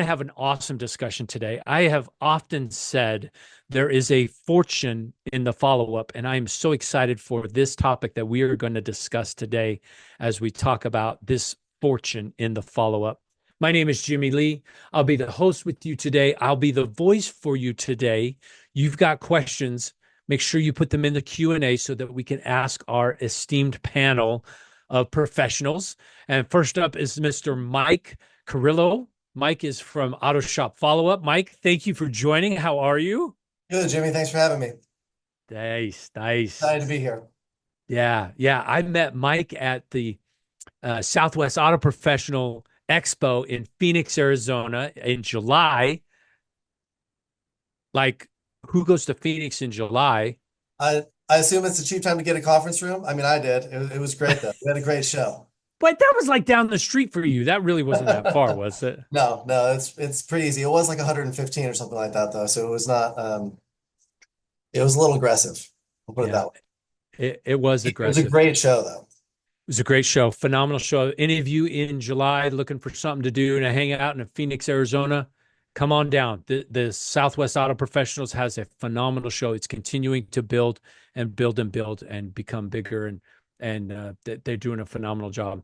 to have an awesome discussion today. I have often said there is a fortune in the follow-up, and I'm so excited for this topic that we are going to discuss today as we talk about this fortune in the follow-up. My name is Jimmy Lea. I'll be the host with you today. I'll be the voice for you today. You've got questions. Make sure you put them in the Q&A so that we can ask our esteemed panel of professionals. And first up is Mr. Mike Carillo. Mike is from AutoShop Follow-Up. Mike, thank you for joining. How are you? Good, Jimmy. Thanks for having me. Nice, nice. Excited to be here. Yeah. I met Mike at the Southwest Auto Professional Expo in Phoenix, Arizona in July. Like, who goes to Phoenix in July? I assume it's a cheap time to get a conference room. I mean, I did. It was great though. We had a great show. But that was like down the street for you. That really wasn't that far, was it? No, it's pretty easy. It was like 115 or something like that though, so it was not. It was a little aggressive. We'll put it Yeah, that way. it was It was a aggressive. great show though. It was a great show, phenomenal show. Any of you in July looking for something to do and hang out in Phoenix, Arizona, come on down. The Southwest Auto Professionals has a phenomenal show. It's continuing to build and build and build and become bigger, and they're doing a phenomenal job.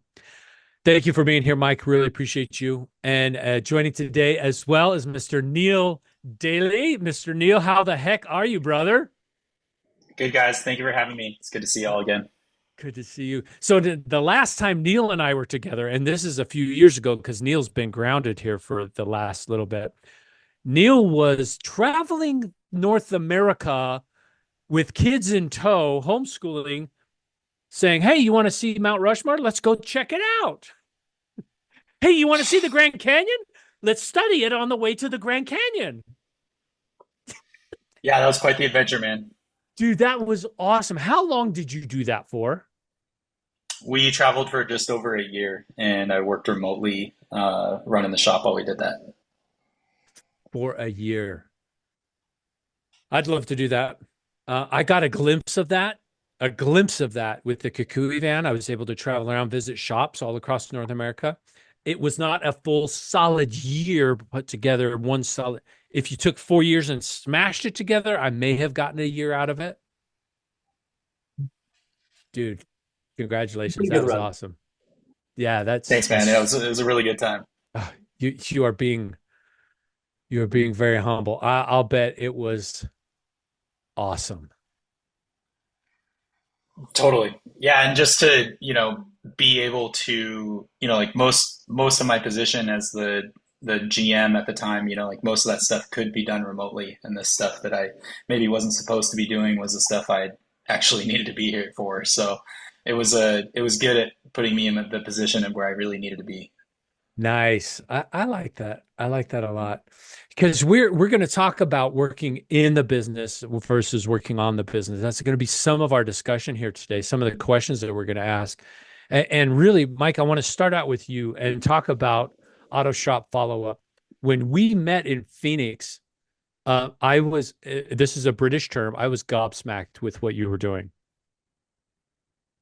Thank you for being here, Mike. Really appreciate you. And joining today as well is Mr. Neil Daly. Mr. Neil, how the heck are you, brother? Good guys, thank you for having me. It's good to see you all again. Good to see you. So the last time Neil and I were together, and this is a few years ago because Neil's been grounded here for the last little bit. Neil was traveling North America with kids in tow, homeschooling, saying, "Hey, you want to see Mount Rushmore? Let's go check it out. Hey, you want to see the Grand Canyon? Let's study it on the way to the Grand Canyon." Yeah, that was quite the adventure, man. Dude, that was awesome. How long did you do that for? We traveled for just over a year, and I worked remotely, running the shop while we did that. For a year. I'd love to do that. I got a glimpse of that with the Kukui van. I was able to travel around, visit shops all across North America. It was not a full solid year put together, one solid. If you took 4 years and smashed it together, I may have gotten a year out of it. Dude, congratulations. Pretty That good was run. awesome. Yeah, Thanks, man. Yeah, it was a really good time. you are being very humble. I'll bet it was awesome. Totally. Yeah, and just to, be able to, like most of my position as the GM at the time, like most of that stuff could be done remotely, and the stuff that I maybe wasn't supposed to be doing was the stuff I actually needed to be here for. So it was good at putting me in the position of where I really needed to be. Nice. I like that. I like that a lot because we're going to talk about working in the business versus working on the business. That's going to be some of our discussion here today, some of the questions that we're going to ask. And really, Mike, I want to start out with you and talk about auto shop follow-up. When we met in Phoenix, this is a British term, I was gobsmacked with what you were doing.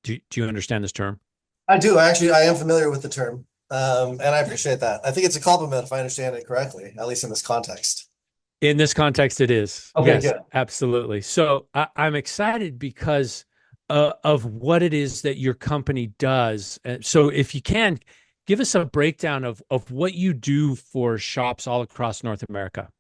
Do you understand this term? I do. I am familiar with the term, and I appreciate that. I think it's a compliment if I understand it correctly, at least in this context. In this context, it is. Okay, Yes, good. absolutely. So I'm excited because of what it is that your company does. So if you can, give us a breakdown of what you do for shops all across North America.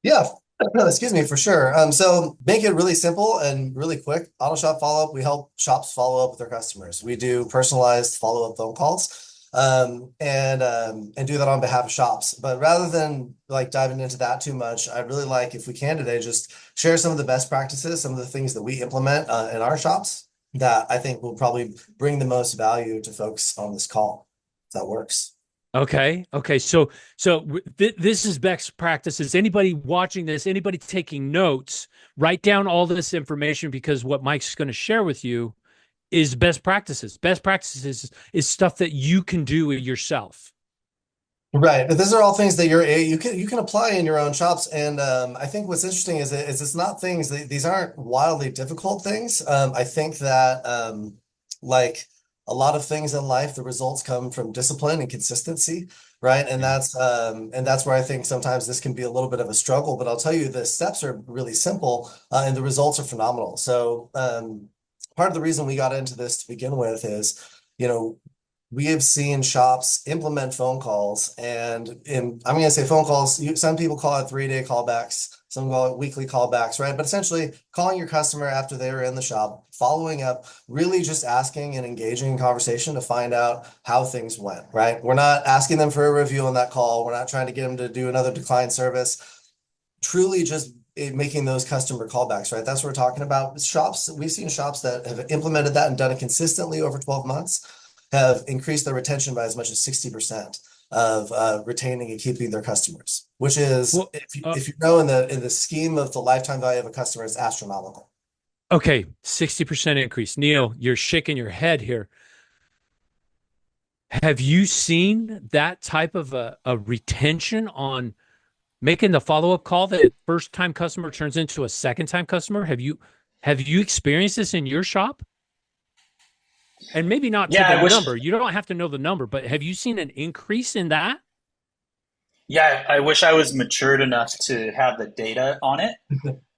Yeah, excuse me, for sure. So make it really simple and really quick. Auto shop follow-up, we help shops follow up with their customers. We do personalized follow-up phone calls, and do that on behalf of shops. But rather than like diving into that too much, I'd really like if we can today just share some of the best practices, some of the things that we implement in our shops that I think will probably bring the most value to folks on this call. If that works. Okay. This is best practices. Anybody watching this, anybody taking notes, write down all this information because what Mike's going to share with you is best practices. Best practices is stuff that you can do yourself. Right, but these are all things that you can apply in your own shops, and I think what's interesting is it's not things these aren't wildly difficult things. I think that like a lot of things in life, the results come from discipline and consistency. right? And Yeah. that's where I think sometimes this can be a little bit of a struggle, but I'll tell you the steps are really simple, and the results are phenomenal. So part of the reason we got into this to begin with is, you know, we have seen shops implement phone calls, and I'm going to say phone calls. Some people call it 3-day callbacks, some call it weekly callbacks, right? But essentially, calling your customer after they are in the shop, following up, really just asking and engaging in conversation to find out how things went, right? We're not asking them for a review on that call. We're not trying to get them to do another decline service. Truly, just making those customer callbacks, right? That's what we're talking about. Shops, we've seen shops that have implemented that and done it consistently over 12 months have increased their retention by as much as 60% of retaining and keeping their customers, which is, Well, if you know, in the scheme of the lifetime value of a customer, it's astronomical. okay, 60% increase. Neil, you're shaking your head here. Have you seen that type of a retention on making the follow-up call that first time customer turns into a second time customer? Have you experienced this in your shop? And maybe not to Yeah, the I wish. number. You don't have to know the number, but have you seen an increase in that? Yeah, I wish I was matured enough to have the data on it.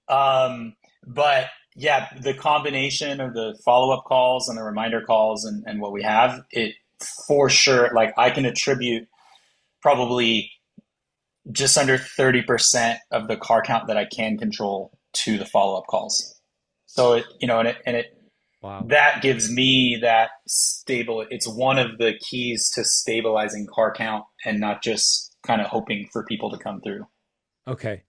Um, but yeah, the combination of the follow-up calls and the reminder calls and what we have, it for sure, like I can attribute probably just under 30% of the car count that I can control to the follow-up calls. So it, and it Wow. that gives me that stable. It's one of the keys to stabilizing car count and not just kind of hoping for people to come through. Okay.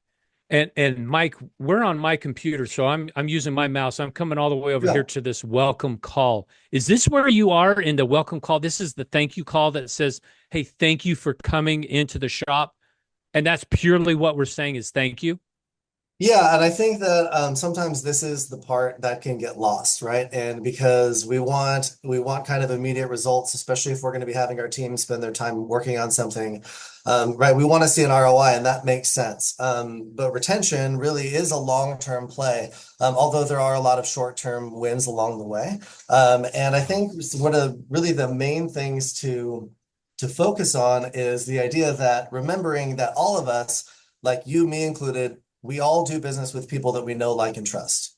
And Mike, we're on my computer, so I'm using my mouse. I'm coming all the way over here Yeah. to this welcome call. Is this where you are in the welcome call? This is the thank you call that says, "Hey, thank you for coming into the shop." And that's purely what we're saying is thank you. Yeah, and I think that sometimes this is the part that can get lost, right? And because we want kind of immediate results, especially if we're going to be having our team spend their time working on something, right? We want to see an ROI, and that makes sense. But retention really is a long-term play, although there are a lot of short-term wins along the way. And I think one of really the main things to focus on is the idea that remembering that all of us, like you, me included, we all do business with people that we know, like, and trust,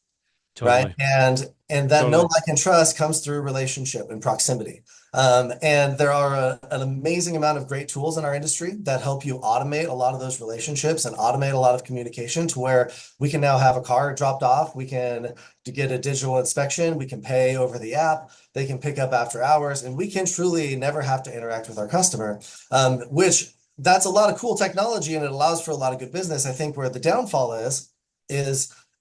right? Totally. And that know, Totally. like, and trust comes through relationship and proximity. And there are an amazing amount of great tools in our industry that help you automate a lot of those relationships and automate a lot of communication to where we can now have a car dropped off. We can get a digital inspection. We can pay over the app. They can pick up after hours, and we can truly never have to interact with our customer, which that's a lot of cool technology and it allows for a lot of good business. I think where the downfall is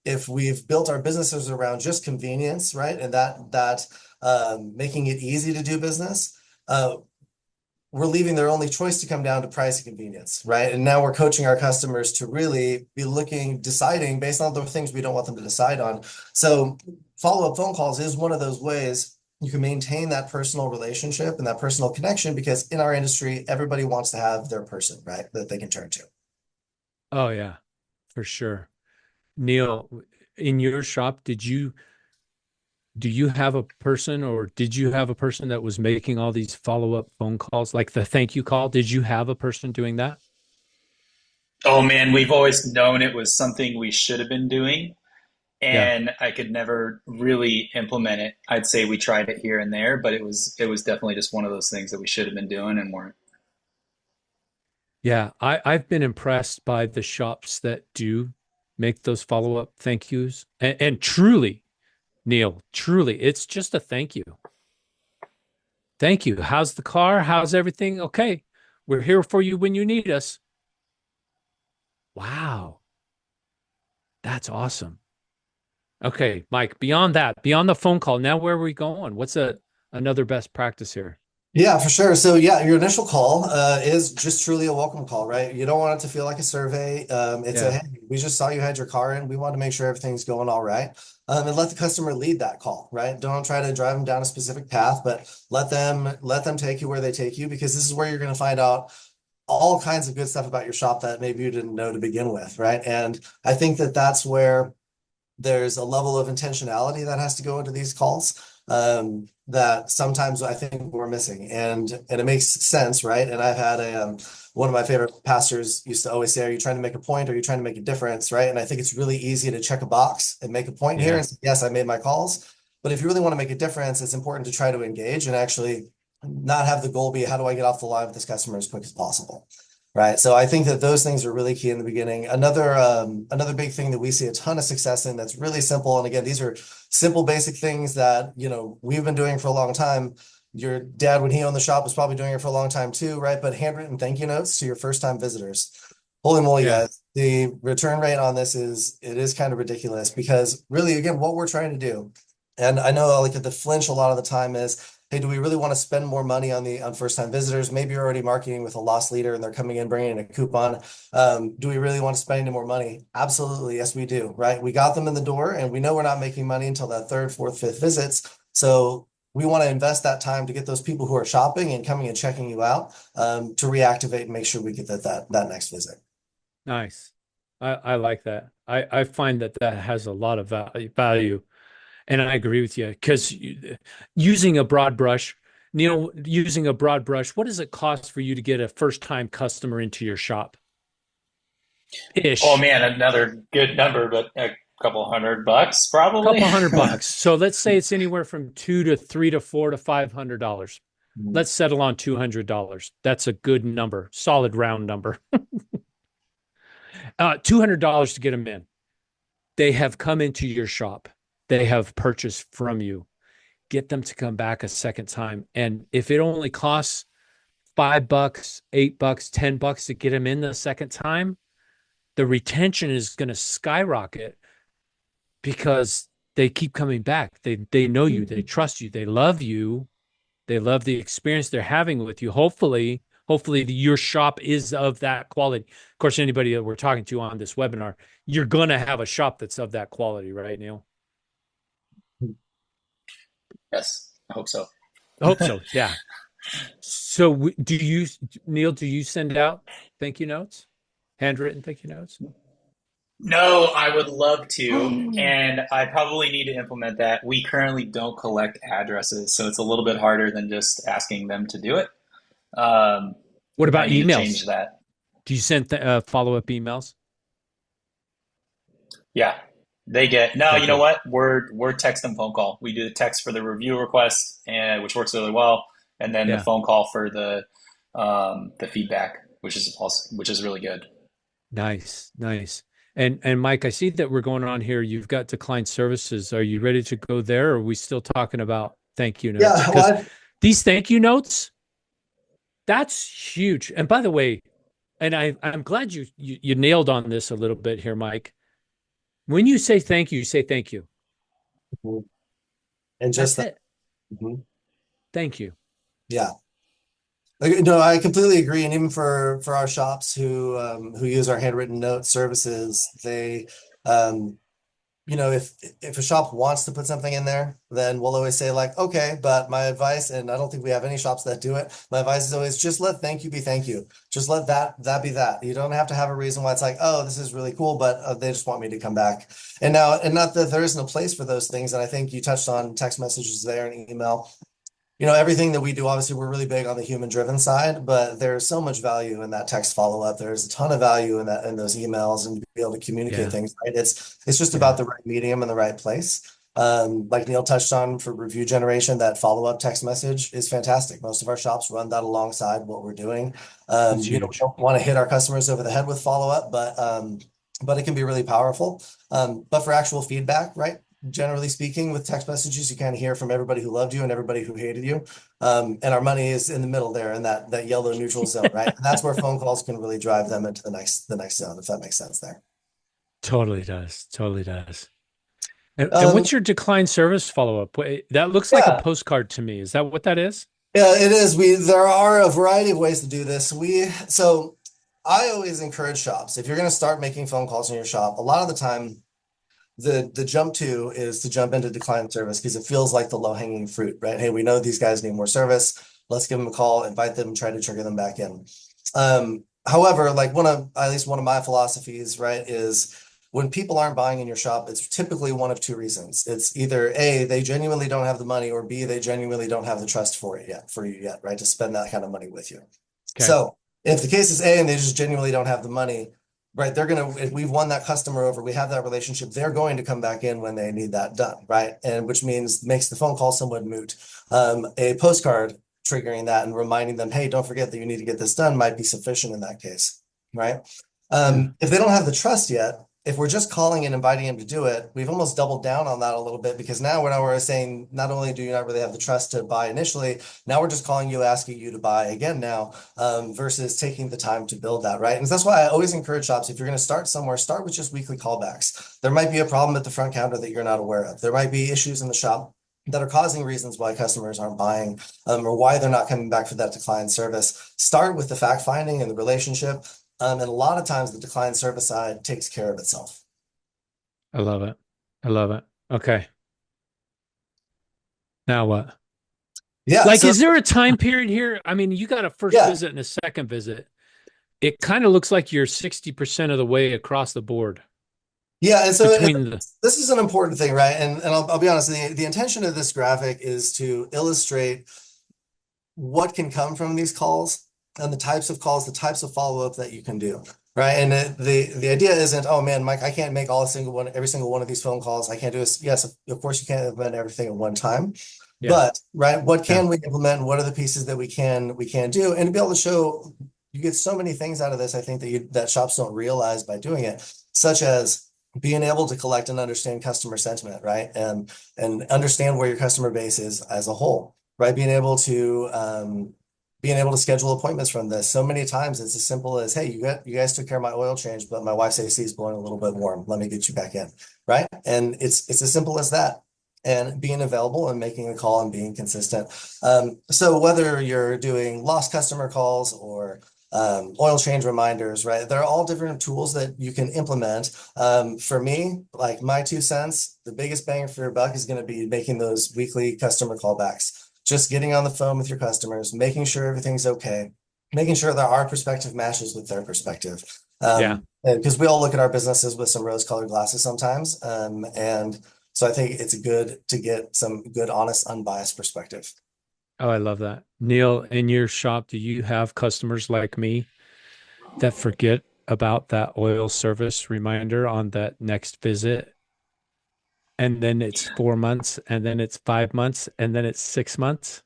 if we've built our businesses around just convenience, right? And that making it easy to do business, we're leaving their only choice to come down to price and convenience, right? And now we're coaching our customers to really be deciding based on the things we don't want them to decide on. So follow-up phone calls is one of those ways you can maintain that personal relationship and that personal connection, because in our industry, everybody wants to have their person, right, that they can turn to. Oh yeah, for sure. Neil, in your shop, do you have a person or did you have a person that was making all these follow-up phone calls, like the thank you call? Did you have a person doing that? Oh man, we've always known it was something we should have been doing, Yeah. and I could never really implement it. I'd say we tried it here and there, but it was definitely just one of those things that we should have been doing and weren't. Yeah. I've been impressed by the shops that do make those follow-up thank yous. And truly, Neil, truly, it's just a thank you. Thank you. How's the car? How's everything? Okay. We're here for you when you need us. Wow. That's awesome. Okay, Mike, beyond that, beyond the phone call, now where are we going? What's another best practice here? Yeah, for sure. So yeah, your initial call is just truly a welcome call, right? You don't want it to feel like a survey. It's a, Yeah. hey, we just saw you had your car in. We want to make sure everything's going all right. And let the customer lead that call, right? Don't try to drive them down a specific path, but let them take you where they take you, because this is where you're going to find out all kinds of good stuff about your shop that maybe you didn't know to begin with, right? And I think that that's where there's a level of intentionality that has to go into these calls. that sometimes I think we're missing, and it makes sense, right? And I've had one of my favorite pastors used to always say, "Are you trying to make a point? Or are you trying to make a difference?" Right? And I think it's really easy to check a box and make a point here Yeah. and say, "Yes, I made my calls." But if you really want to make a difference, it's important to try to engage and actually not have the goal be, how do I get off the line with this customer as quick as possible? Right. So I think that those things are really key in the beginning. Another big thing that we see a ton of success in that's really simple. And again, these are simple, basic things that, we've been doing for a long time. Your dad, when he owned the shop, was probably doing it for a long time too, right? But handwritten thank you notes to your first time visitors. Holy moly, Yeah. guys. The return rate on this is kind of ridiculous because really, again, what we're trying to do, and I know like the flinch a lot of the time is, hey, do we really want to spend more money on first time visitors? Maybe you're already marketing with a loss leader and they're coming in bringing in a coupon. Do we really want to spend any more money? Absolutely, yes, we do. Right? We got them in the door, and we know we're not making money until that third, fourth, fifth visits. So we want to invest that time to get those people who are shopping and coming and checking you out, to reactivate and make sure we get that next visit. Nice. I like that. I find that that has a lot of value. And I agree with you because using a broad brush, Neil, using a broad brush, what does it cost for you to get a first time customer into your shop? Oh Ish. man, another good number, but a couple $100 probably. Couple $100. So let's say it's anywhere from two to three to four to $500. Let's settle on $200. That's a good number, solid round number. $200 to get them in. They have come into your shop. They have purchased from you. Get them to come back a second time. And if it only costs $5, $8, $10 to get them in the second time, the retention is going to skyrocket because they keep coming back. They know you, they trust you, they love you, they love the experience they're having with you. Hopefully your shop is of that quality. Of course, anybody that we're talking to on this webinar, you're going to have a shop that's of that quality, right, Neil? Yes, I hope so. I hope so. Yeah. So do you, Neil, do you send out thank you notes? Handwritten thank you notes? No, I would love to, and I probably need to implement that. We currently don't collect addresses, so it's a little bit harder than just asking them to do it. Um, What I about need to emails? change that. Do you send follow-up emails? Yeah, they get no. Okay, You know good. what? We're text and phone call. We do the text for the review request, and which works really well, and then the Yeah. phone call for the feedback, which is really good. Nice, nice. And Mike, I see that we're going on here. You've got declined services. Are you ready to go there, or are we still talking about thank you notes? Yeah, Because well, these thank you notes, that's huge. And by the way, and I'm glad you nailed on this a little bit here, Mike. When you say thank you. and just That's that. it. Mhm. Thank you. Yeah. No, I completely agree. And even for our shops who use our handwritten note services, they um if a shop wants to put something in there, then we'll always say like, okay, but my advice, and I don't think we have any shops that do it. My advice is always just let thank you be thank you. Just let that be that. You don't have to have a reason why it's like, oh, this is really cool, but they just want me to come back. And not that there isn't a place for those things. And I think you touched on text messages there and email. Everything that we do, obviously, we're really big on the human driven side, but there's so much value in that text follow up. There's a ton of value in that, in those emails, and to be able to communicate Yeah. things, right? It's just Yeah. about the right medium and the right place. Like Neil touched on for review generation, that follow up text message is fantastic. Most of our shops run that alongside what we're doing. That's We huge. don't want to hit our customers over the head with follow up, but it can be really powerful. But for actual feedback, right? Generally speaking, with text messages, you kind of hear from everybody who loved you and everybody who hated you. And our money is in the middle there in that yellow neutral zone, right? And that's where phone calls can really drive them into the next zone, if that makes sense there. Totally does. Totally does. And Um, what's your decline service follow-up? That looks like a yeah, postcard to me. Is that what that is? yeah, it is. There are a variety of ways to do this. So I always encourage shops, if you're going to start making phone calls in your shop, a lot of the time the jump to is to jump into decline service because it feels like the low-hanging fruit, right? Hey, we know these guys need more service. Let's give them a call, invite them, try to trigger them back in. However, like at least one of my philosophies, right, is when people aren't buying in your shop, it's typically one of two reasons. It's either A, they genuinely don't have the money, or B, they genuinely don't have the trust for you yet, right? To spend that kind of money with you. Okay. So if the case is A and they just genuinely don't have the money, right? If we've won that customer over, we have that relationship, they're going to come back in when they need that done, right? And which means makes the phone call somewhat moot. A postcard triggering that and reminding them, hey, don't forget that you need to get this done might be sufficient in that case, right? Yeah. If they don't have the trust yet, if we're just calling and inviting them to do it, we've almost doubled down on that a little bit, because now we're saying, not only do you not really have the trust to buy initially, now we're just calling you, asking you to buy again now, versus taking the time to build that, right? And that's why I always encourage shops, if you're going to start somewhere, start with just weekly callbacks. There might be a problem at the front counter that you're not aware of. There might be issues in the shop that are causing reasons why customers aren't buying, or why they're not coming back for that decline service. Start with the fact finding and the relationship. And a lot of times the decline service side takes care of itself. I love it. I love it. Okay. Now what? Yeah. Like, So is there a time period here? I mean, you got a first yeah, visit and a second visit. It kind of looks like you're 60% of the way across the board yeah. And so between the, this is an important thing, right? And I'll be honest, the intention of this graphic is to illustrate what can come from these calls and the types of calls, the types of follow-up that you can do. Right. And the idea isn't, oh man, Mike, I can't make every single one of these phone calls. I can't do this. Yes, of course you can't implement everything at one time. yeah, But right, what yeah, can we implement? And what are the pieces that we can do? And to be able to show, you get so many things out of this, I think that shops don't realize by doing it, such as being able to collect and understand customer sentiment, right? And understand where your customer base is as a whole, right? Being able to schedule appointments from this. So many times it's as simple as, hey, you guys took care of my oil change, but my wife's AC is blowing a little bit warm. Let me get you back in, right? And it's as simple as that. And being available and making a call and being consistent. So whether you're doing lost customer calls or oil change reminders, right? They're all different tools that you can implement. For me, like my 2 cents, the biggest bang for your buck is going to be making those weekly customer callbacks. Just getting on the phone with your customers, making sure everything's okay, making sure that our perspective matches with their perspective. yeah. Because we all look at our businesses with some rose-colored glasses sometimes. And so I think it's good to get some good, honest, unbiased perspective. Oh, I love that. Neil, in your shop, do you have customers like me that forget about that oil service reminder on that next visit? And then it's 4 months, and then it's 5 months, and then it's 6 months?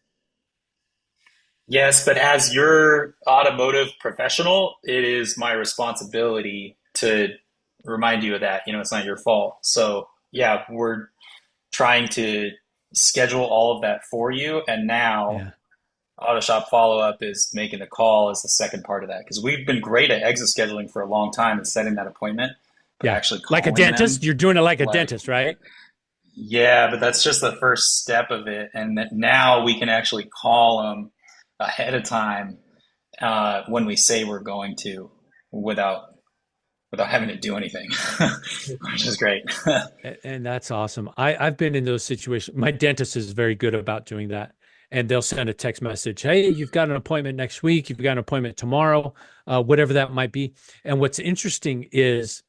Yes, but as your automotive professional, it is my responsibility to remind you of that. It's not your fault. So, yeah, we're trying to schedule all of that for you. And now Yeah. AutoShop follow-up is making the call as the second part of that. Because we've been great at exit scheduling for a long time and setting that appointment, but Yeah. actually Like a calling dentist, them, you're doing it like a like, dentist, right? yeah, but that's just the first step of it. And that now we can actually call them ahead of time when we say we're going to, without having to do anything, which is great. And that's awesome. I've been in those situations. My dentist is very good about doing that. And they'll send a text message. Hey, you've got an appointment next week. You've got an appointment tomorrow, whatever that might be. And what's interesting is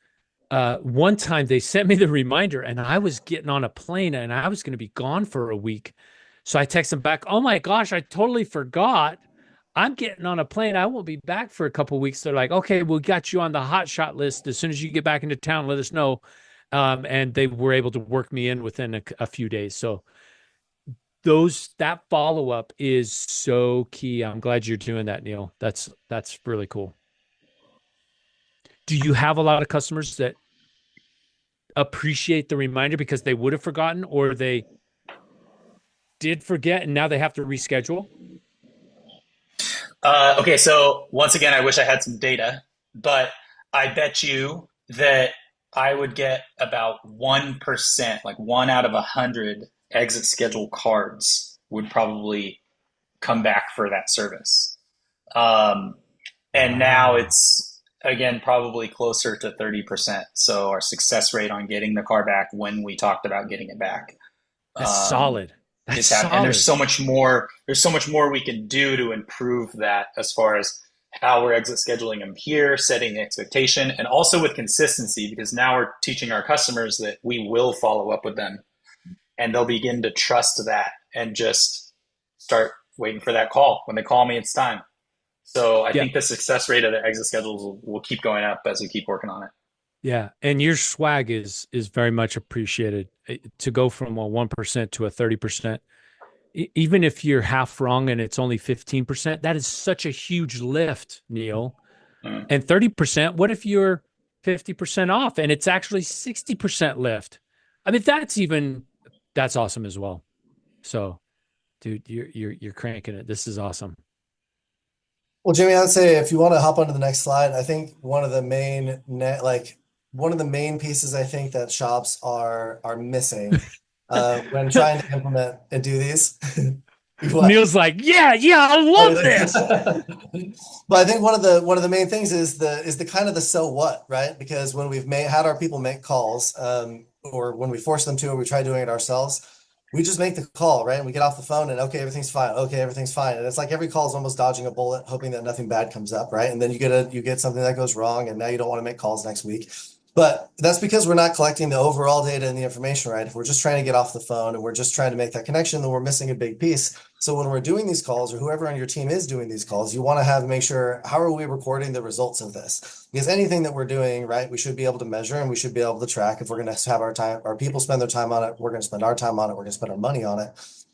one time they sent me the reminder and I was getting on a plane and I was going to be gone for a week. So I text them back, oh my gosh, I totally forgot. I'm getting on a plane. I won't be back for a couple of weeks. They're like, okay, we got you on the hot shot list. As soon as you get back into town, let us know. And they were able to work me in within a few days. So that follow up is so key. I'm glad you're doing that, Neil. That's really cool. Do you have a lot of customers that appreciate the reminder because they would have forgotten, or they did forget and now they have to reschedule? Okay, so once again, I wish I had some data, but I bet you that I would get about 1%, like 1 out of 100 exit schedule cards would probably come back for that service. Um, and now Wow. it's, again, probably closer to 30%. So our success rate on getting the car back when we talked about getting it back That's um, solid. That's is happening. And there's solid. so much more we can do to improve that, as far as how we're exit scheduling them here, setting the expectation, and also with consistency, because now we're teaching our customers that we will follow up with them and they'll begin to trust that and just start waiting for that call. When they call me, it's time. So I Yeah. think the success rate of the exit schedules will keep going up as we keep working on it. Yeah. And your swag is very much appreciated. To go from a 1% to a 30%. Even if you're half wrong and it's only 15%, that is such a huge lift, Neil. Mm. And 30%, what if you're 50% off and it's actually 60% lift? I mean, that's awesome as well. So, dude, you're cranking it. This is awesome. Well, Jimmy, I'd say if you want to hop onto the next slide, I think one of the main pieces I think that shops are missing when trying to implement and do these. What? Neil's like, yeah, I Oh, love this. But I think one of the main things is the kind of the so what, right? Because when we've had our people make calls, or when we force them to, or we try doing it ourselves, we just make the call, right? And we get off the phone and okay, everything's fine. Okay, everything's fine. And it's like every call is almost dodging a bullet, hoping that nothing bad comes up, right? And then you get something that goes wrong, and now you don't want to make calls next week. But that's because we're not collecting the overall data and the information, right? If we're just trying to get off the phone and we're just trying to make that connection, then we're missing a big piece. So when we're doing these calls, or whoever on your team is doing these calls, you want to make sure, how are we recording the results of this? Because anything that we're doing, right, we should be able to measure and we should be able to track. If we're going to have our people spend their time on it, we're going to spend our time on it, we're going to spend our money on it.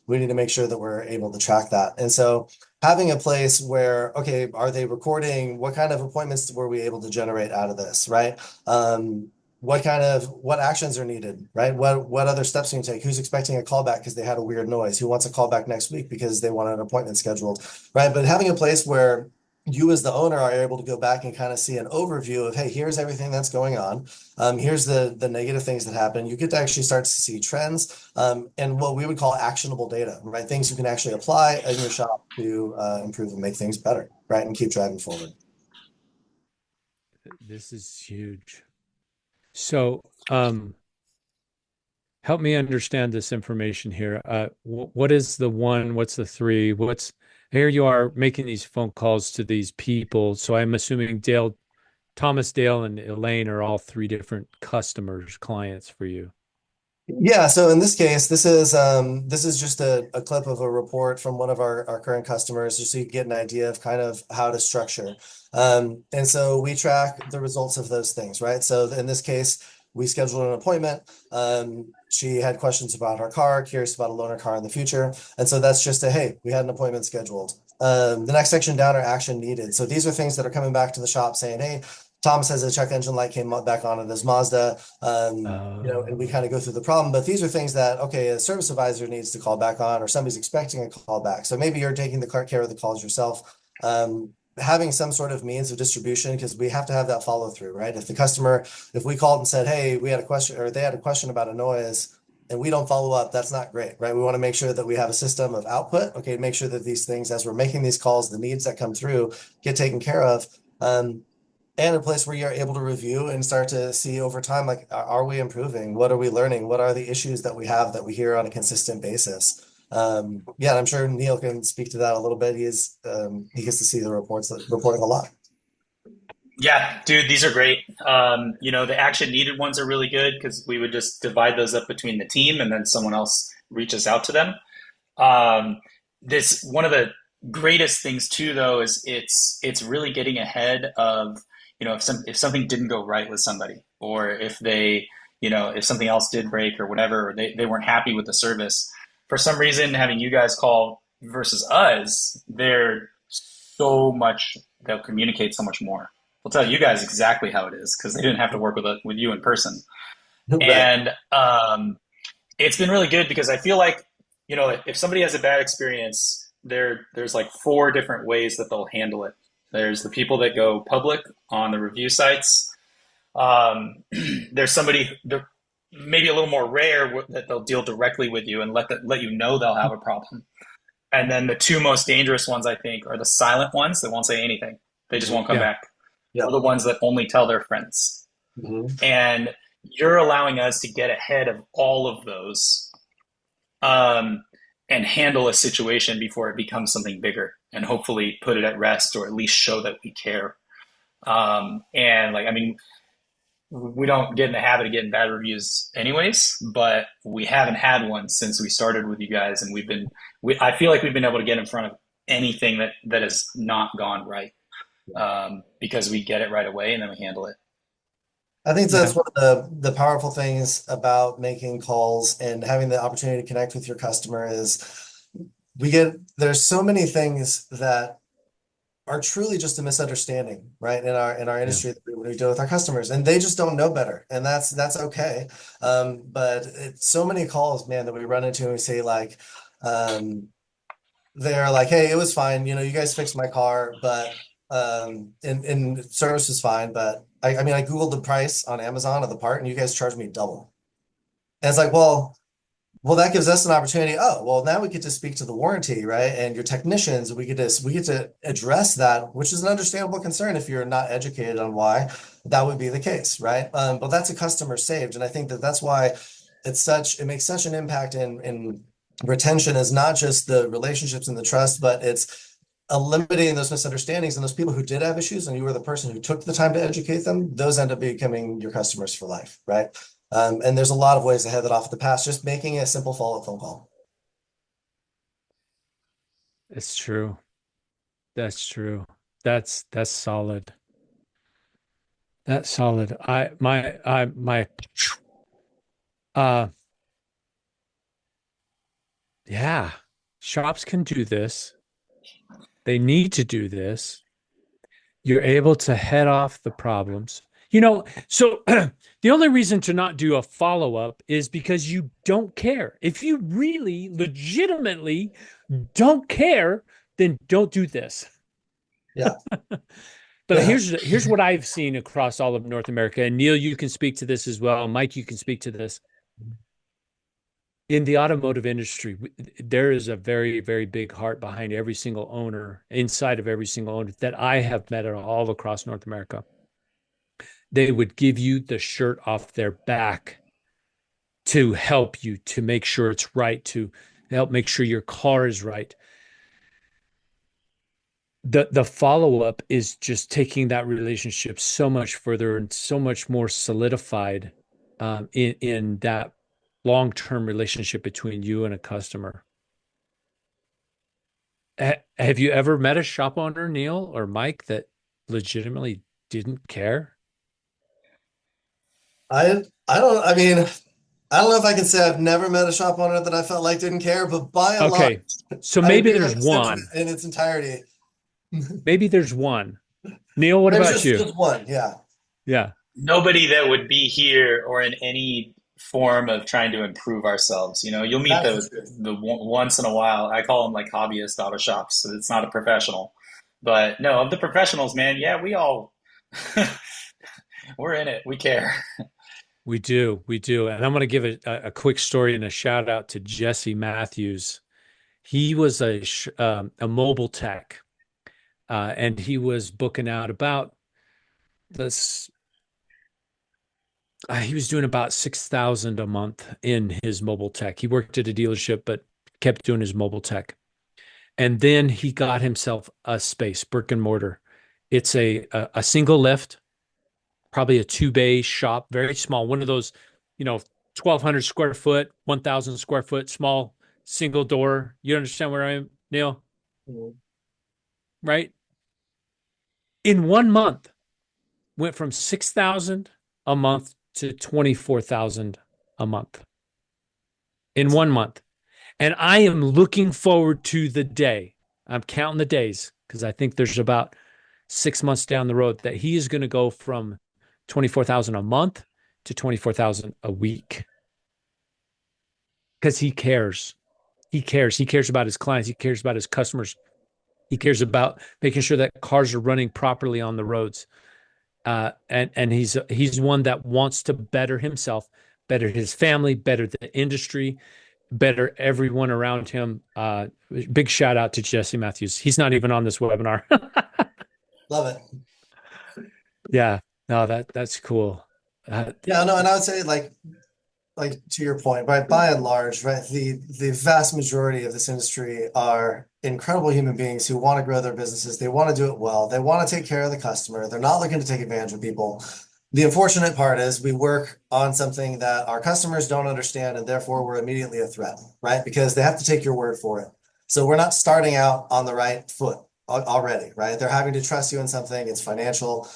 We need to make sure that we're able to track that. And so having a place where, okay, are they recording? What kind of appointments were we able to generate out of this, right? What actions are needed, right? What other steps can you take? Who's expecting a callback because they had a weird noise? Who wants a callback next week because they want an appointment scheduled, right? But having a place where you as the owner are able to go back and kind of see an overview of, hey, here's everything that's going on. Here's the negative things that happen. You get to actually start to see trends, and what we would call actionable data, right? Things you can actually apply in your shop to improve and make things better, right? And keep driving forward. This is huge. So, help me understand this information here. What is the one? What's the three? Here you are making these phone calls to these people. So I'm assuming Thomas, Dale, and Elaine are all three different customers, clients for you. Yeah, so in this case, this is just a clip of a report from one of our current customers, just so you get an idea of kind of how to structure. And so we track the results of those things, right? So in this case, we scheduled an appointment. She had questions about her car, curious about a loaner car in the future. And so that's just hey, we had an appointment scheduled. The next section down are action needed. So these are things that are coming back to the shop saying, hey, Thomas says a check engine light came back on in his Mazda, and we kind of go through the problem. But these are things that, okay, a service advisor needs to call back on, or somebody's expecting a call back. So maybe you're taking care of the calls yourself. Having some sort of means of distribution, because we have to have that follow through, right? If we called and said, hey, we had a question, or they had a question about a noise, and we don't follow up, that's not great, right? We want to make sure that we have a system of output, okay, make sure that these things, as we're making these calls, the needs that come through get taken care of. And a place where you're able to review and start to see over time, like, are we improving? What are we learning? What are the issues that we have that we hear on a consistent basis? Yeah, I'm sure Neil can speak to that a little bit. He gets to see the reporting a lot. Yeah, dude, these are great. The action needed ones are really good because we would just divide those up between the team and then someone else reaches out to them. This one of the greatest things too, though, is it's really getting ahead of, if something didn't go right with somebody, or if if something else did break or whatever, or they weren't happy with the service for some reason, having you guys call versus us, they'll communicate so much more. We'll tell you guys exactly how it is because they didn't have to work with you in person. Right. And it's been really good because I feel like, if somebody has a bad experience, there's like 4 different ways that they'll handle it. There's the people that go public on the review sites. There's somebody maybe a little more rare that they'll deal directly with you and let you know they'll have a problem. And then the 2 most dangerous ones, I think, are the silent ones that won't say anything. They just won't come back. Yeah. Or the ones that only tell their friends. Mm-hmm. And you're allowing us to get ahead of all of those, and handle a situation before it becomes something bigger. and hopefully put it at rest, or at least show that we care. And like, I mean, we don't get in the habit of getting bad reviews anyways, but we haven't had one since we started with you guys. And I feel like we've been able to get in front of anything that has not gone right, because we get it right away and then we handle it. I think Yeah. that's one of the powerful things about making calls and having the opportunity to connect with your customer is there's so many things that are truly just a misunderstanding, right? In our Yeah. industry that we deal with our customers, and they just don't know better, and that's okay. But it's so many calls, man, that we run into and we say like, um, they're like, "Hey, it was fine. You guys fixed my car, but and service was fine, but I mean, I Googled the price on Amazon of the part, and you guys charged me double." And it's like, well, that gives us an opportunity. Oh, well, now we get to speak to the warranty, right? And your technicians, we get to address that, which is an understandable concern if you're not educated on why that would be the case, right? But that's a customer saved, and I think that's why it makes such an impact in retention is not just the relationships and the trust, but it's eliminating those misunderstandings and those people who did have issues, and you were the person who took the time to educate them. Those end up becoming your customers for life, right? And there's a lot of ways to head that off at the pass, just making a simple follow-up phone call. It's true. That's true. That's solid. That's solid. Uh yeah, shops can do this. They need to do this. You're able to head off the problems. So the only reason to not do a follow-up is because you don't care. If you really legitimately don't care, then don't do this. Yeah. But Yeah. here's what I've seen across all of North America. And Neil, you can speak to this as well. Mike, you can speak to this. In the automotive industry, there is a very, very big heart behind every single owner, inside of every single owner that I have met all across North America. They would give you the shirt off their back to help you, to make sure it's right, to help make sure your car is right. The follow-up is just taking that relationship so much further and so much more solidified, in that long-term relationship between you and a customer. Have you ever met a shop owner, Neil or Mike, that legitimately didn't care? I mean, I don't know if I can say I've never met a shop owner that I felt like didn't care, but by and large, Okay, so I maybe agree there's with the sentiment one. in its entirety. Maybe there's one. Neil, what There's about just you? just one, yeah. Yeah. Nobody that would be here or in any form of trying to improve ourselves. You'll meet That's the the truth. once in a while. I call them like hobbyist auto shops, so it's not a professional. But no, of the professionals, man, yeah, we all we're in it. We care. We do. We do. And I'm going to give a quick story and a shout out to Jesse Matthews. He was a mobile tech, and he was booking out about this. He was doing about 6,000 a month in his mobile tech. He worked at a dealership, but kept doing his mobile tech. And then he got himself a space, brick and mortar. It's a single lift, probably a two bay shop, very small, one of those, you know, 1,200 square foot, 1,000 square foot, small single door. You understand where I am, Neil? Mhm. Right? In 1 month, went from 6,000 a month to 24,000 a month in 1 month. And I am looking forward to the day. I'm counting the days because I think there's about 6 months down the road that he is going to go from 24,000 a month to 24,000 a week because he cares. He cares. He cares about his clients. He cares about his customers. He cares about making sure that cars are running properly on the roads. And he's one that wants to better himself, better his family, better the industry, better everyone around him. Big shout out to Jesse Matthews. He's not even on this webinar. Love it. Yeah, no, that's cool. Yeah, no, and I would say like like to your point, right, by and large, right, the vast majority of this industry are incredible human beings who want to grow their businesses. They want to do it well. They want to take care of the customer. They're not looking to take advantage of people. The unfortunate part is we work on something that our customers don't understand, and therefore we're immediately a threat, right? Because they have to take your word for it. So we're not starting out on the right foot already, right? They're having to trust you in something. It's financial.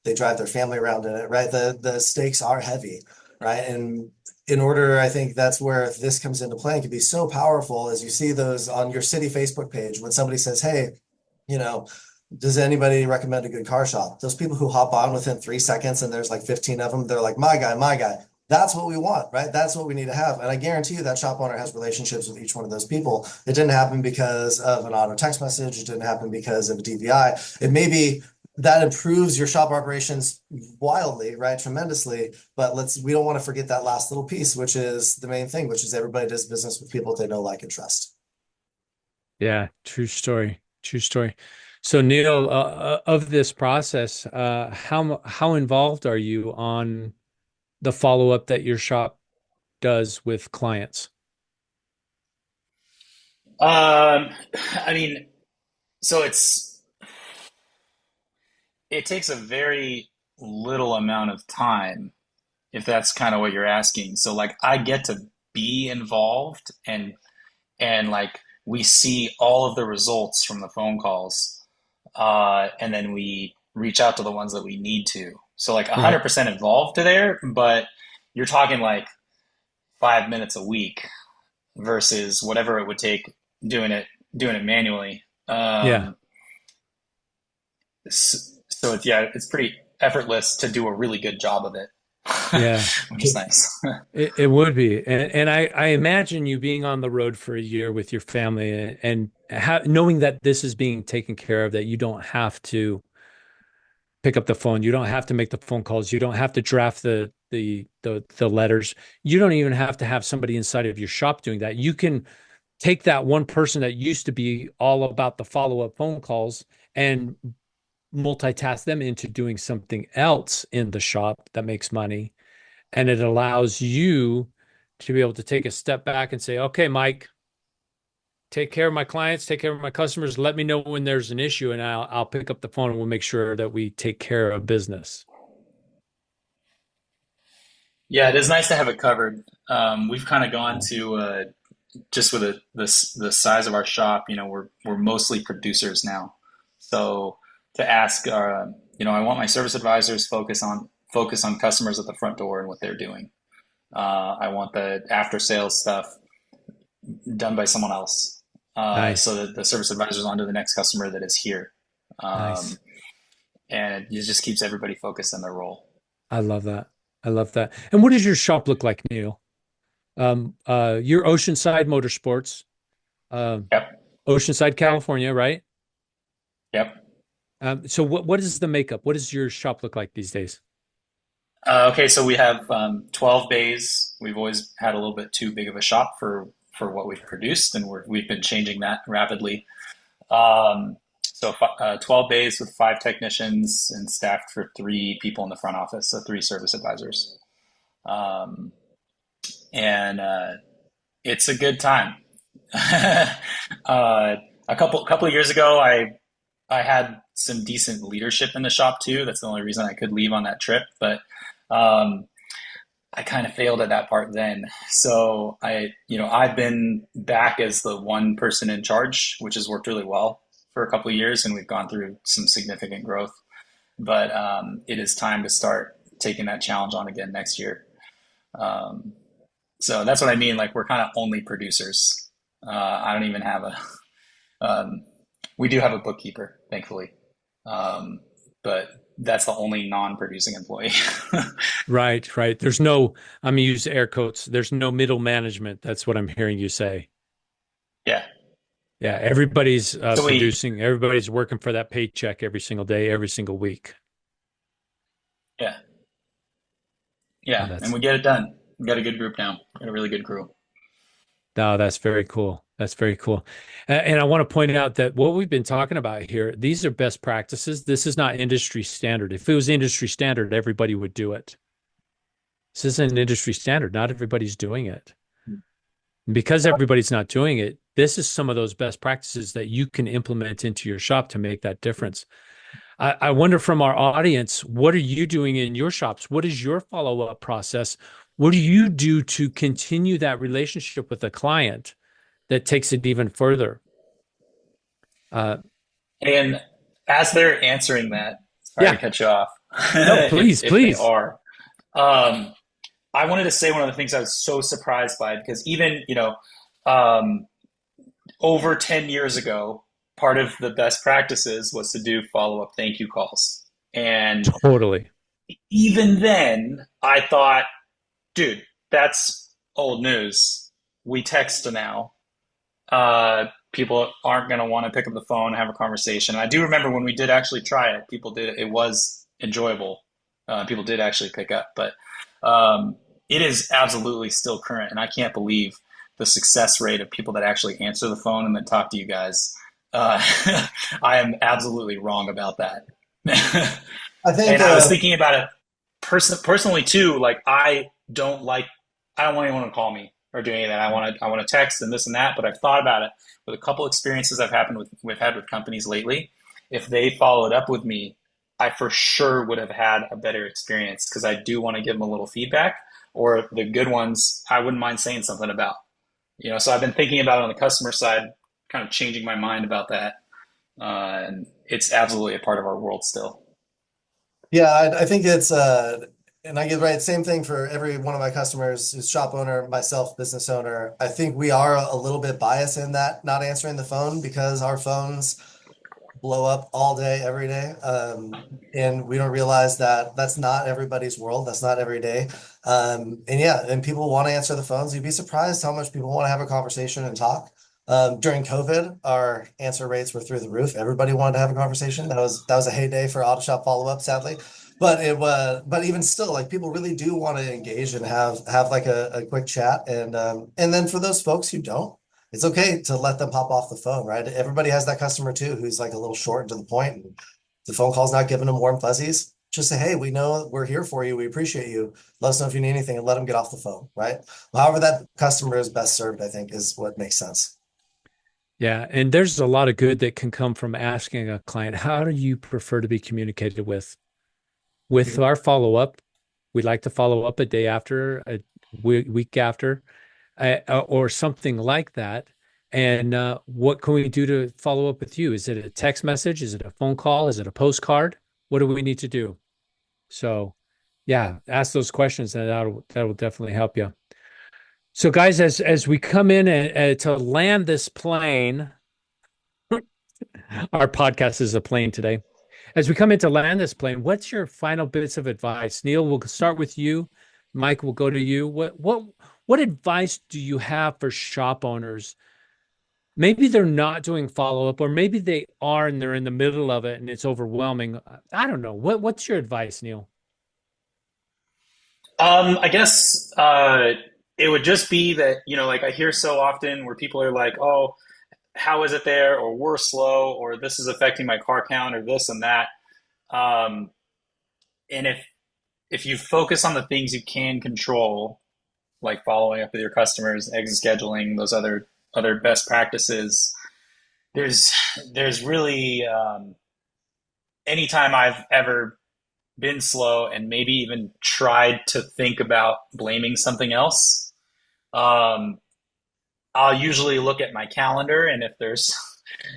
They drive their family around in it, right? The stakes are heavy, right? And in order, I think that's where this comes into play and can be so powerful as you see those on your city Facebook page when somebody says, hey, you know, does anybody recommend a good car shop? Those people who hop on within 3 seconds and there's like 15 of them, they're like, my guy, my guy. That's what we want, right? That's what we need to have. And I guarantee you that shop owner has relationships with each one of those people. It didn't happen because of an auto text message. It didn't happen because of a DVI. It may be that improves your shop operations wildly, right? Tremendously. But we don't want to forget that last little piece, which is the main thing, which is everybody does business with people they know, like, and trust. Yeah, true story. True story. So Neil, of this process, how involved are you on the follow-up that your shop does with clients? Um, I mean, so it takes a very little amount of time, if that's kind of what you're asking. So like I get to be involved and like we see all of the results from the phone calls, and then we reach out to the ones that we need to. So like Right. 100% involved there, but you're talking like 5 minutes a week versus whatever it would take doing it doing it manually. Yeah. So it's yeah, it's pretty effortless to do a really good job of it, Yeah. which is nice. It would be. And I imagine you being on the road for a year with your family and knowing that this is being taken care of, that you don't have to pick up the phone, you don't have to make the phone calls, you don't have to draft the letters. You don't even have to have somebody inside of your shop doing that. You can take that one person that used to be all about the follow-up phone calls and multitask them into doing something else in the shop that makes money. And it allows you to be able to take a step back and say, okay, Mike, take care of my clients, take care of my customers. Let me know when there's an issue, and I'll pick up the phone and we'll make sure that we take care of business. Yeah, it is nice to have it covered. We've kind of gone to just with the size of our shop, we're mostly producers now. So to ask, I want my service advisors focus on customers at the front door and what they're doing. I want the after sales stuff done by someone else, so Nice. that the service advisor is on to the next customer that is here, um, Nice. and it just keeps everybody focused on their role. I love that. I love that. And what does your shop look like, Neil? You're Oceanside Motorsports, um, Yep, Oceanside, California, right? yep. So what is the makeup? What does your shop look like these days? Okay, so we have 12 bays. We've always had a little bit too big of a shop for what we've produced, and we've been changing that rapidly. So 12 bays with 5 technicians and staffed for 3 people in the front office, so 3 service advisors. Um, and it's a good time. A couple of years ago, I had some decent leadership in the shop too. That's the only reason I could leave on that trip, but um, I kind of failed at that part then. So I've been back as the one person in charge, which has worked really well for a couple of years, and we've gone through some significant growth. But it is time to start taking that challenge on again next year. Um, so that's what I mean. Like we're kind of only producers. I don't even have a. Um, we do have a bookkeeper, thankfully, but that's the only non-producing employee. Right, right. There's no, I'm gonna use air quotes. There's no middle management. That's what I'm hearing you say. Yeah. Yeah, everybody's So we, producing. Everybody's working for that paycheck every single day, every single week. yeah, Oh, yeah, and that's we get it done. We got a good group now. Got a really good crew. no, that's very cool. That's very cool. And I want to point out that what we've been talking about here, these are best practices. This is not industry standard. If it was industry standard, everybody would do it. This isn't an industry standard. Not everybody's doing it. And because everybody's not doing it, this is some of those best practices that you can implement into your shop to make that difference. I wonder from our audience, what are you doing in your shops? What is your follow-up process? What do you do to continue that relationship with the client that takes it even further? And as they're answering that, sorry to Yeah, cut you off, no, please, if they please. are, um, I wanted to say one of the things I was so surprised by because even, um, over 10 years ago, part of the best practices was to do follow-up thank you calls. And Totally. even then, I thought, dude, that's old news. We text now. People aren't going to want to pick up the phone and have a conversation. And I do remember when we did actually try it, it was enjoyable. People did actually pick up, but it is absolutely still current. And I can't believe the success rate of people that actually answer the phone and then talk to you guys. Uh, I am absolutely wrong about that. I think And I was thinking about it personally too. Like I don't want anyone to call me or do any of that. I want to text and this and that. But I've thought about it with a couple experiences we've had with companies lately. If they followed up with me, I for sure would have had a better experience because I do want to give them a little feedback. Or the good ones, I wouldn't mind saying something about. So I've been thinking about it on the customer side, kind of changing my mind about that. And it's absolutely a part of our world still. Yeah, I think it's and I get right, same thing for every one of my customers who's shop owner, myself, business owner. I think we are a little bit biased in that not answering the phone because our phones blow up all day, every day. And we don't realize that that's not everybody's world. That's not every day. And yeah, and people want to answer the phones. You'd be surprised how much people want to have a conversation and talk. During COVID, our answer rates were through the roof. Everybody wanted to have a conversation. That was a heyday for AutoShop follow-up, sadly. But even still, like people really do want to engage and have like a quick chat. And then for those folks who don't, it's okay to let them pop off the phone, right? Everybody has that customer too who's like a little short and to the point, and the phone call's not giving them warm fuzzies. Just say, hey, we know we're here for you. We appreciate you. Let us know if you need anything and let them get off the phone, right? However, that customer is best served, I think, is what makes sense. Yeah. And there's a lot of good that can come from asking a client, how do you prefer to be communicated with? With Mhm. our follow-up, we like to follow up a day after, a week after, or something like that. And what can we do to follow up with you? Is it a text message? Is it a phone call? Is it a postcard? What do we need to do? So, yeah, ask those questions, and that'll definitely help you. So, guys, as we come in and to land this plane, our podcast is a plane today. As we come in to land this plane, what's your final bits of advice? Neil, we'll start with you. Mike, we'll go to you. What advice do you have for shop owners? Maybe they're not doing follow-up, or maybe they are and they're in the middle of it and it's overwhelming. I don't know. What's your advice, Neil? I guess it would just be that, like I hear so often where people are like, oh, how is it there? Or we're slow, or this is affecting my car count, or this and that. Um, and if you focus on the things you can control, like following up with your customers, exit scheduling, those other best practices, there's there's really anytime I've ever been slow and maybe even tried to think about blaming something else, um, I'll usually look at my calendar, and if there's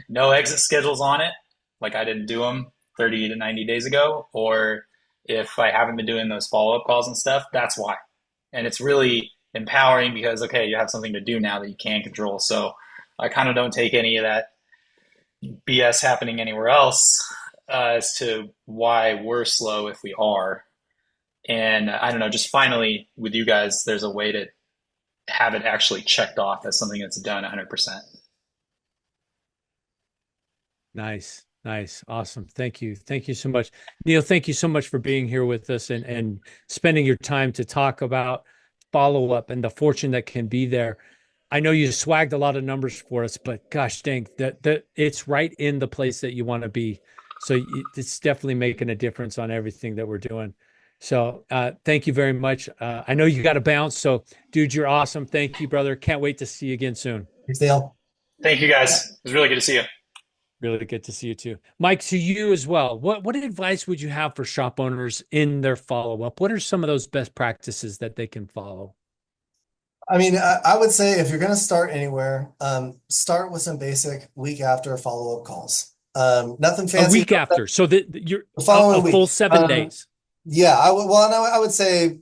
no exit schedules on it, like I didn't do them 30 to 90 days ago, or if I haven't been doing those follow up calls and stuff, that's why. And it's really empowering because, okay, you have something to do now that you can control. So I kind of don't take any of that BS happening anywhere else as to why we're slow if we are. And I don't know, just finally with you guys, there's a way to have it actually checked off as something that's done 100%. Nice, nice, awesome. Thank you so much, Neil. Thank you so much for being here with us and spending your time to talk about follow up and the fortune that can be there. I know you swagged a lot of numbers for us, but gosh dang, that it's right in the place that you want to be. So it's definitely making a difference on everything that we're doing. So thank you very much. I know you got to bounce. So, dude, you're awesome. Thank you, brother. Can't wait to see you again soon. Thanks, Dale. Thank you guys. It was really good to see you. Really good to see you too. Mike, to you as well. What advice would you have for shop owners in their follow-up? What are some of those best practices that they can follow? I mean, I would say if you're going to start anywhere, start with some basic week after follow-up calls. Nothing A fancy. week after, so that you're The a following full week. 7 days. Yeah, I would say,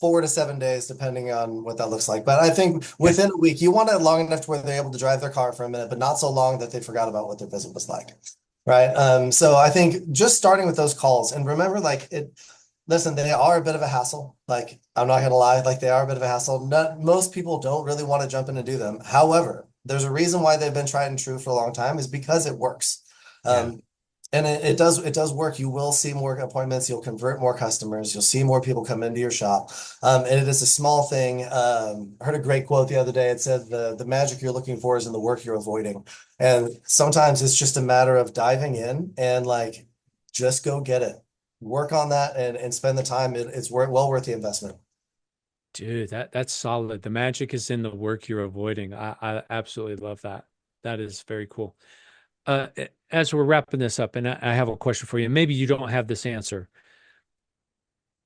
4 to 7 days, depending on what that looks like. But I think Okay. within a week, you want it long enough to where they're able to drive their car for a minute, but not so long that they forgot about what their visit was like. Right. So I think just starting with those calls and remember, listen, they are a bit of a hassle. Like, I'm not gonna lie, like they are a bit of a hassle. Not, most people don't really want to jump in and do them. However, there's a reason why they've been tried and true for a long time is because it works. Yeah. Um, and it does work. You will see more appointments. You'll convert more customers. You'll see more people come into your shop. And it is a small thing. I heard a great quote the other day. It said the magic you're looking for is in the work you're avoiding. And sometimes it's just a matter of diving in and just go get it. Work on that and spend the time. It's well worth the investment. Dude, that's solid. The magic is in the work you're avoiding. I absolutely love that. That is very cool. As we're wrapping this up, and I have a question for you. Maybe you don't have this answer.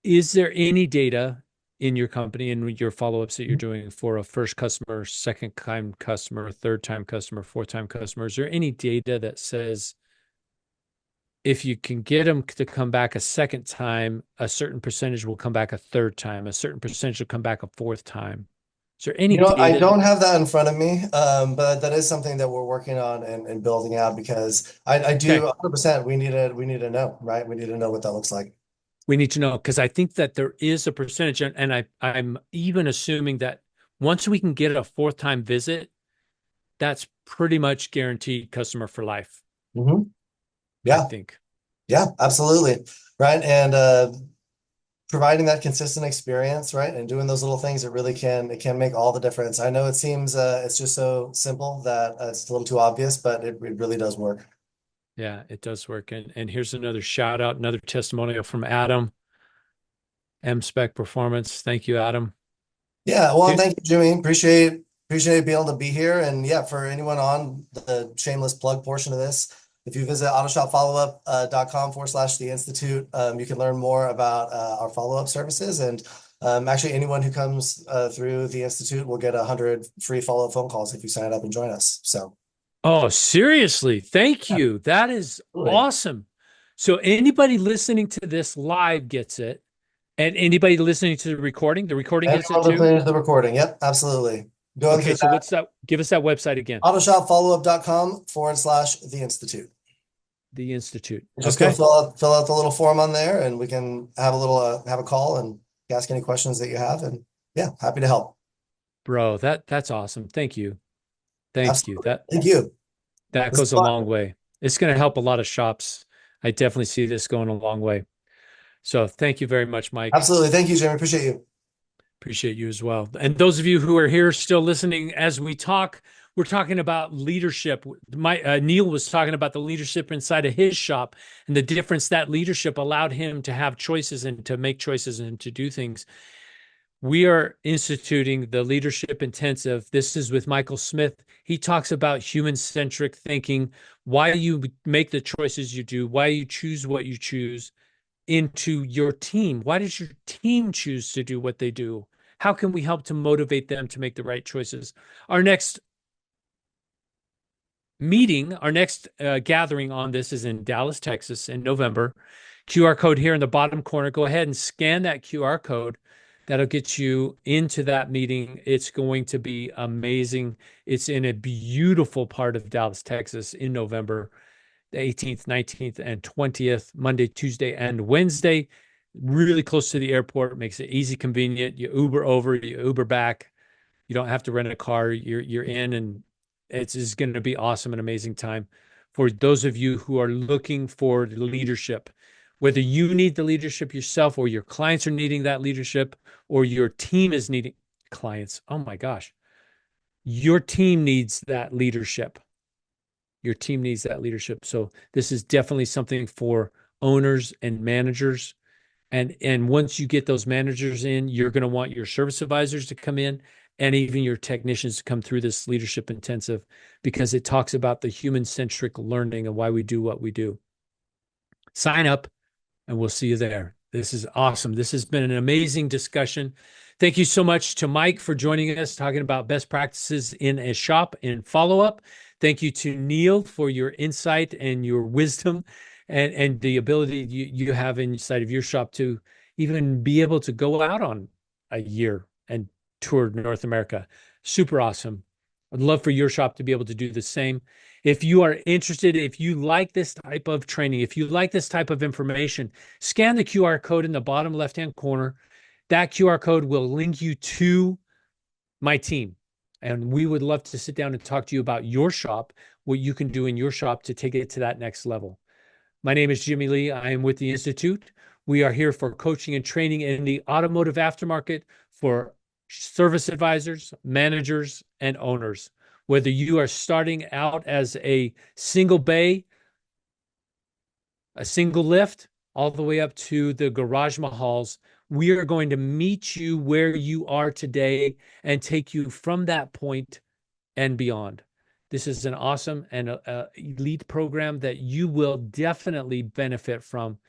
Is there any data in your company and your follow-ups that you're doing for a first customer, second time customer, third time customer, fourth time customer? Is there any data that says if you can get them to come back a second time, a certain percentage will come back a third time, a certain percentage will come back a fourth time? Is there any I data? don't have that in front of me, but that is something that we're working on and building out because I do Okay, 100%. We need to know, right? We need to know what that looks like. we need to know because I think that there is a percentage, and I'm even assuming that once we can get a fourth time visit, that's pretty much guaranteed customer for life, Hmm. I Yeah, think. yeah, absolutely. Right. And providing that consistent experience, right? And doing those little things, it can make all the difference. I know it seems it's just so simple that it's a little too obvious, but it really does work. Yeah, it does work. And here's another shout out, another testimonial from Adam, M Spec Performance. Thank you, Adam. Yeah, well, and Dude, thank you, Jimmy. Appreciate being able to be here. And yeah, for anyone on the shameless plug portion of this, if you visit autoshopfollowup.com/the Institute, you can learn more about our follow-up services. And actually, anyone who comes through the Institute will get 100 free follow-up phone calls if you sign up and join us. So, oh, seriously, thank yeah, you. That is absolutely. awesome. So anybody listening to this live gets it, and anybody listening to the recording gets it Anyone too. listening to the recording, yep, absolutely. Going Okay, through so that, what's that? Give us that website again. autoshopfollowup.com /the Institute. The Institute. Just go Okay. fill out the little form on there, and we can have a call and ask any questions that you have. And yeah, happy to help. Bro, that's awesome. Thank you. Thank you. Absolutely. Thank you. That This is goes a long fun. way. It's going to help a lot of shops. I definitely see this going a long way. So thank you very much, Mike. Absolutely. Thank you, Jamie. Appreciate you. Appreciate you as well. And those of you who are here still listening as we talk, we're talking about leadership. Neil was talking about the leadership inside of his shop and the difference that leadership allowed him to have choices and to make choices and to do things. We are instituting the leadership intensive. This is with Michael Smith. He talks about human centric thinking, why you make the choices you do, why you choose what you choose into your team. Why does your team choose to do what they do? How can we help to motivate them to make the right choices? Our next meeting, our next gathering on this is in Dallas, Texas in November. QR code here in the bottom corner. Go ahead and scan that QR code. That'll get you into that meeting. It's going to be amazing. It's in a beautiful part of Dallas, Texas in November, the 18th, 19th, and 20th, Monday, Tuesday, and Wednesday. Really close to the airport. Makes it easy, convenient. You Uber over, you Uber back. You don't have to rent a car. You're in, and it's just going to be awesome and amazing time for those of you who are looking for leadership. Whether you need the leadership yourself, or your clients are needing that leadership, or your team is needing clients. Oh my gosh, your team needs that leadership. Your team needs that leadership. So this is definitely something for owners and managers And once you get those managers in, you're going to want your service advisors to come in and even your technicians to come through this leadership intensive, because it talks about the human-centric learning and why we do what we do. Sign up and we'll see you there. This is awesome. This has been an amazing discussion. Thank you so much to Mike for joining us, talking about best practices in a shop and follow-up. Thank you to Neil for your insight and your wisdom and the ability you have inside of your shop to even be able to go out on a year and tour North America. Super awesome. I'd love for your shop to be able to do the same. If you are interested, if you like this type of training, if you like this type of information, scan the QR code in the bottom left-hand corner. That QR code will link you to my team. And we would love to sit down and talk to you about your shop, what you can do in your shop to take it to that next level. My name is Jimmy Lea. I am with the Institute. We are here for coaching and training in the automotive aftermarket for service advisors, managers, and owners. Whether you are starting out as a single bay, a single lift, all the way up to the garage mahals, we are going to meet you where you are today and take you from that point and beyond. This is an awesome and elite program that you will definitely benefit from.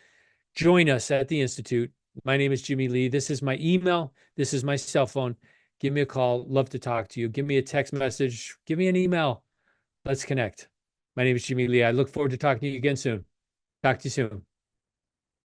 Join us at the Institute. My name is Jimmy Lea. This is my email. This is my cell phone. Give me a call. Love to talk to you. Give me a text message. Give me an email. Let's connect. My name is Jimmy Lea. I look forward to talking to you again soon. Talk to you soon.